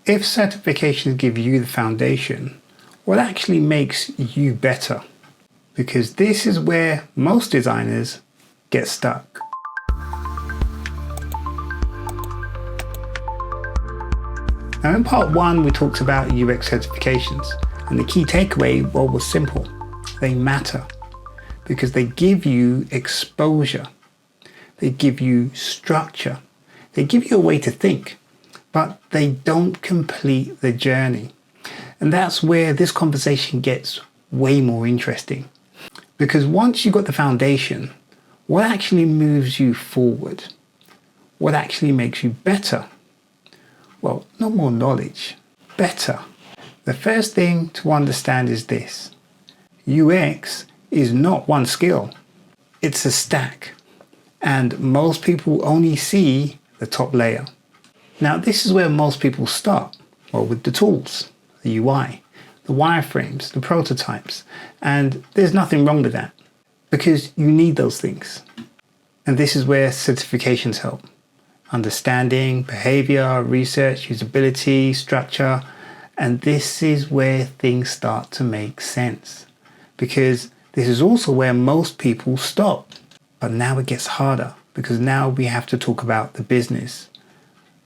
if certifications give you the foundation, what actually makes you better? Because this is where most designers get stuck. Now in part 1 we talked about UX certifications, and the key takeaway, well, was simple. They matter because they give you exposure, they give you structure, they give you a way to think, but they don't complete the journey. And that's where this conversation gets way more interesting. Because once you've got the foundation, what actually moves you forward? What actually makes you better? Well, not more knowledge, better. The first thing to understand is this. UX is not one skill. It's a stack. And most people only see the top layer. Now, this is where most people start. Well, with the tools, the UI, the wireframes, the prototypes. And there's nothing wrong with that because you need those things. And this is where certifications help. Understanding, behavior, research, usability, structure. And this is where things start to make sense because this is also where most people stop. But now it gets harder because now we have to talk about the business.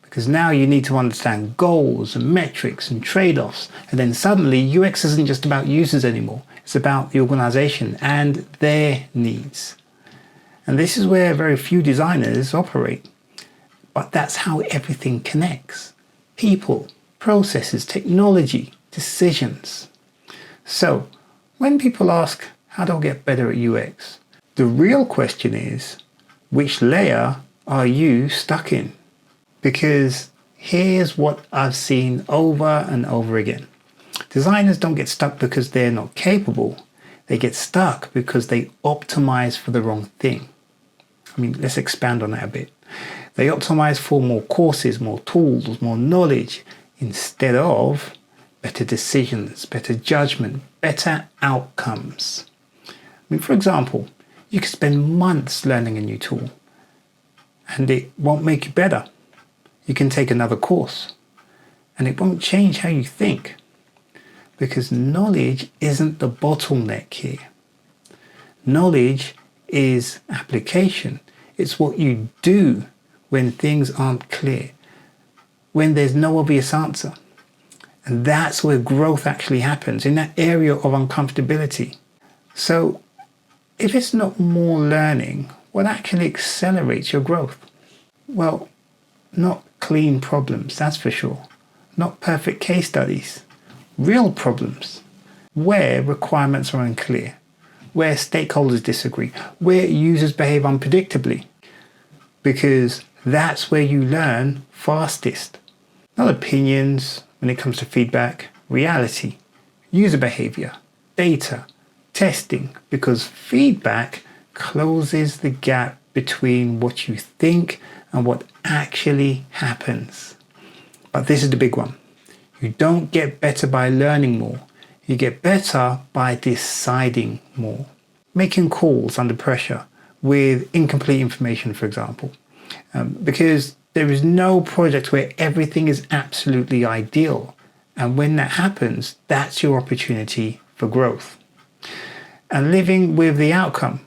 Because now you need to understand goals and metrics and trade-offs. And then suddenly UX isn't just about users anymore. It's about the organization and their needs. And this is where very few designers operate. But that's how everything connects. People, processes, technology, decisions. So when people ask, how do I get better at UX? The real question is, which layer are you stuck in? Because here's what I've seen over and over again. Designers don't get stuck because they're not capable. They get stuck because they optimize for the wrong thing. I mean, let's expand on that a bit. They optimize for more courses, more tools, more knowledge, instead of better decisions, better judgment, better outcomes. I mean, for example, you could spend months learning a new tool and it won't make you better. You can take another course and it won't change how you think because knowledge isn't the bottleneck here. Knowledge is application. It's what you do when things aren't clear, when there's no obvious answer. And that's where growth actually happens, in that area of uncomfortability. So if it's not more learning, what actually accelerates your growth? Well, not clean problems, that's for sure. Not perfect case studies. Real problems where requirements are unclear, where stakeholders disagree, where users behave unpredictably. Because that's where you learn fastest. Not opinions when it comes to feedback, reality, user behavior, data, testing, because feedback closes the gap between what you think and what actually happens. But this is the big one. You don't get better by learning more. You get better by deciding more. Making calls under pressure with incomplete information, for example. Because there is no project where everything is absolutely ideal. And when that happens, that's your opportunity for growth. And living with the outcome,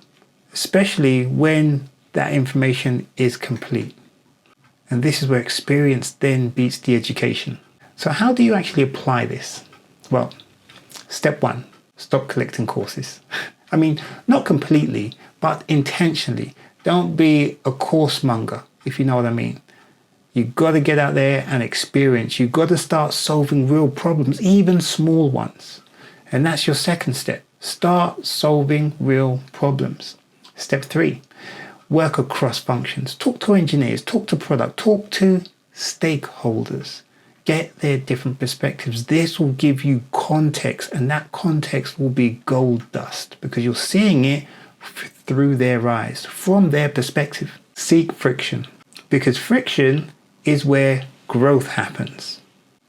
especially when that information is complete. And this is where experience then beats the education. So how do you actually apply this? Well, step 1, stop collecting courses. I mean, not completely, but intentionally. Don't be a course monger, if you know what I mean. You've got to get out there and experience. You've got to start solving real problems, even small ones. And that's your second step. Start solving real problems. Step 3, work across functions. Talk to engineers, talk to product, talk to stakeholders. Get their different perspectives. This will give you context, and that context will be gold dust because you're seeing it through their eyes, from their perspective. Seek friction, because friction is where growth happens.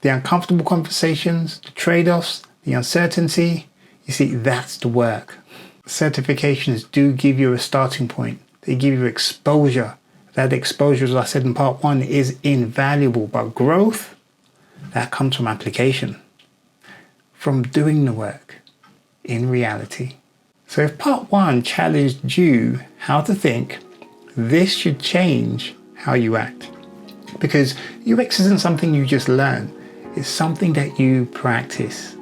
The uncomfortable conversations, the trade-offs, the uncertainty, you see, that's the work. Certifications do give you a starting point. They give you exposure. That exposure, as I said in part 1, is invaluable, but growth, That comes from application, from doing the work in reality. So if part 1 challenged you how to think, this should change how you act. Because UX isn't something you just learn, it's something that you practice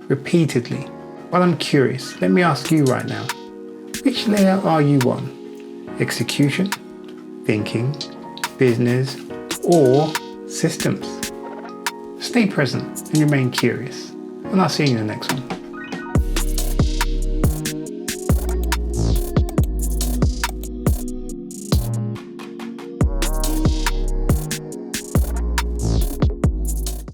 repeatedly. Well, I'm curious, let me ask you right now, which layer are you on? Execution, thinking, business, or systems? Stay present and remain curious, and I'll see you in the next one.